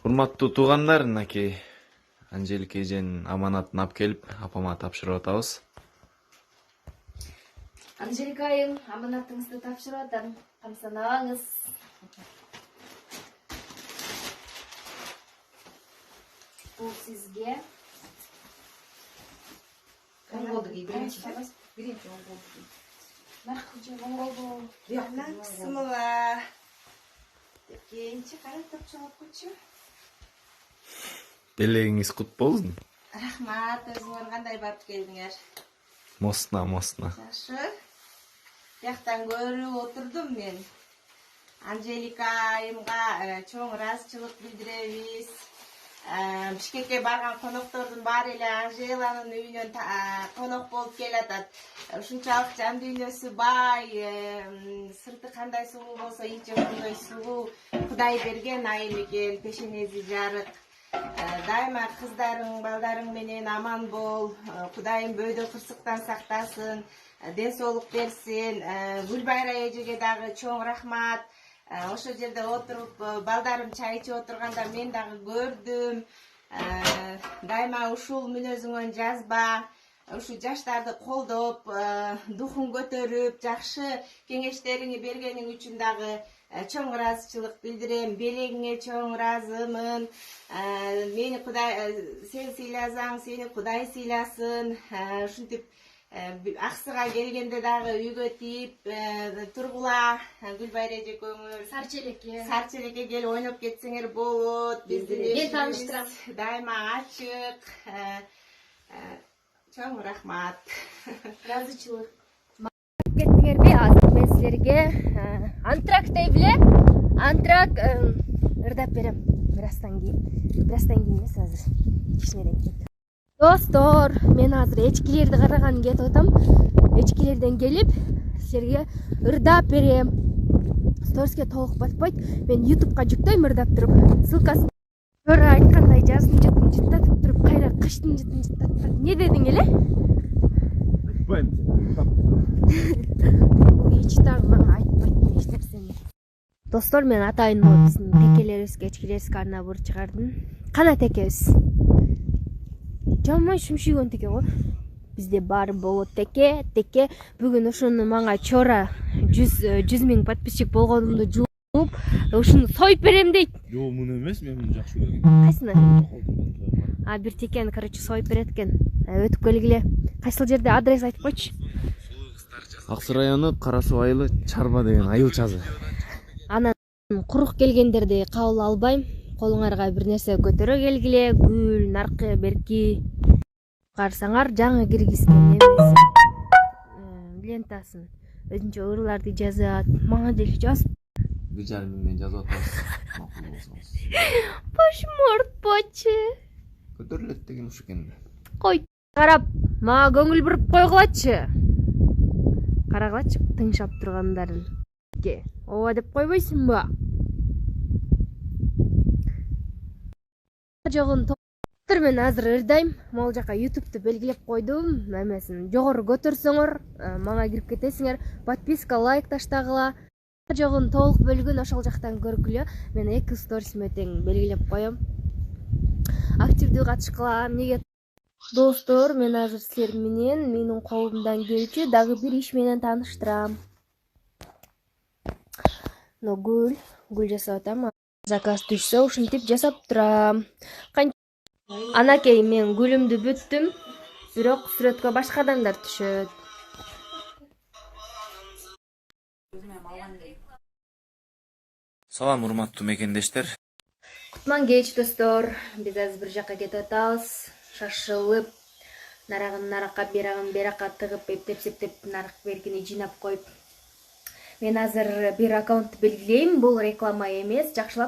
Урматтуу туугандар, мынакей Анжелика эженин аманатын алып келип, апама тапшырып атабыз. Анжелика айым, аманатыңызды тапшырып атам. Камсанабаңыз. Бул сизге. Оңголду биrinci оңголду. Наркычы оңголду. Bismillah. Кенчи кара тапчылап койчу. Белегиңиз кут болсун. Рахмат, өзүңөр кандай барып келдиңер? Мосна. Жакшы. Жактан көрүп отурдум мен. Анжелика айымга чоң ыраазычылык билдиребиз. Бишкекке барган коноктордун баары эле Анжеланын үйүнөн конок болуп келатат. Ушунчалык жан дүйнөсү бай, сырты кандай сулуу болсо ичи ошондой сулуу. Кудай берген айым экен, пешенеси жарык. Дайыма кыздарың, балдарың менен аман бол. Кудайым бөөдө кырсыктан сактасын, ден соолук берсин. Гүлбайра эжеге дагы чоң рахмат. Ошо жерде отуруп, балдарым чай ичип отурганда мен дагы көрдүм. Дайыма ушул мүнөзүңөн жазба. Ушу жаштарды колдоп, духун көтөрүп, жакшы кеңештериңи бергениң үчүн дагы чоң ыраазычылык билдирем. Белегиңе чоң ыраазымын. Мени Кудай сен сыйласаң, сени Кудай сыйласын. Ушинтип аксыга келгенде дагы үйгө тийип тургула. Гүлбайра эжекөңүр Сарчелекке келип ойноп кетсеңер болот. Мен тааныштырам. Дайыма ачык. Чоң рахмат. Ыраазычылык. Кеттиңерби? Азыр мен силерге антрак дейбиле? Антрак ырдап берем. Бираздан кийин эмес, азыр кичинеден кийин. Достор, мен азыр эчкилерди караганын кетип атам. Эчкилерден келип, силерге ырдап берем. Сториске толук батпайт. Мен YouTube'га жүктөйм ырдап туруп. Ссылкасын Чора айткандай жаздын жытын жыттатып туруп, кайра кыштын жытын жыттатып. Не дедиң эле? Айтпайм. Бул ич дагы мага айтпайт эч нерсени. Достор, мен атайын болуп биздин текелерибизге, эчкилерибизге арнап ыр чыгардым. Кана текебиз. Жаман шумшүйгөн теке го. Бизде баары болот теке. Бүгүн ошону мага Чора 100 000 подписчик болгонумду жууп, ушуну союп берем дейт. Жок, муну эмес, мен муну жакшы көрөм. Кайсыны? Бир текени, короче, союп берет экен. Өтүп келгиле. Кайсыл жерде адрес айтып койчу. Аксы району Кара Суу айылы Чарба деген айылчасы. Анан курук келгендерди кабыл албайм. Колуңарга бир нерсе көтөрө келгиле. Гүл, наркы, берки. Карасаңар жаңы киргизген эмеси. Лентасын. Өзүнчө ырларды жазат. Мага деле жазып. 1,5 миңден жазып атабыз. Макул болсоңуз. Пошмортпочу. Көтөрүлөт деген ушу экен. Кой. Карап, мага көңүл буруп койгулачы. Карагылачы тыңшап тургандарын. Ооба деп койбойсуңбу? Жогун мен азыр ырдайм. Могул жака YouTube'ду белгилеп койдум. Эмесин жогору көтөрсөңөр, мага кирип кетесиңер. Подписка, лайк таштагыла. Жогун толук бөлүгүн ошол жактан көргүлө. Мен 2 сторисиме тең белгилеп коем. Активдүү катышкыла. Эмнеге? Достор, мен азыр силер менен менин колумдан келчү дагы бир иш менен тааныштырам. Но гүл жасап атам. Заказ түшсө ушинтип жасап турам. Анакей, мен гүлүмдү бүттүм, бирок сүрөткө башка адамдар түшөт. Салам урматтуу мекендештер. Кутман кеч, достор. Биз азыр бир жака кетип атабыз. Шашылып, нарагын наракка, берагын беракка тыгып, эптеп нарак беркини жыйнап коюп. Мен азыр бир аккаунт белгилейм. Бул реклама эмес, жакшылап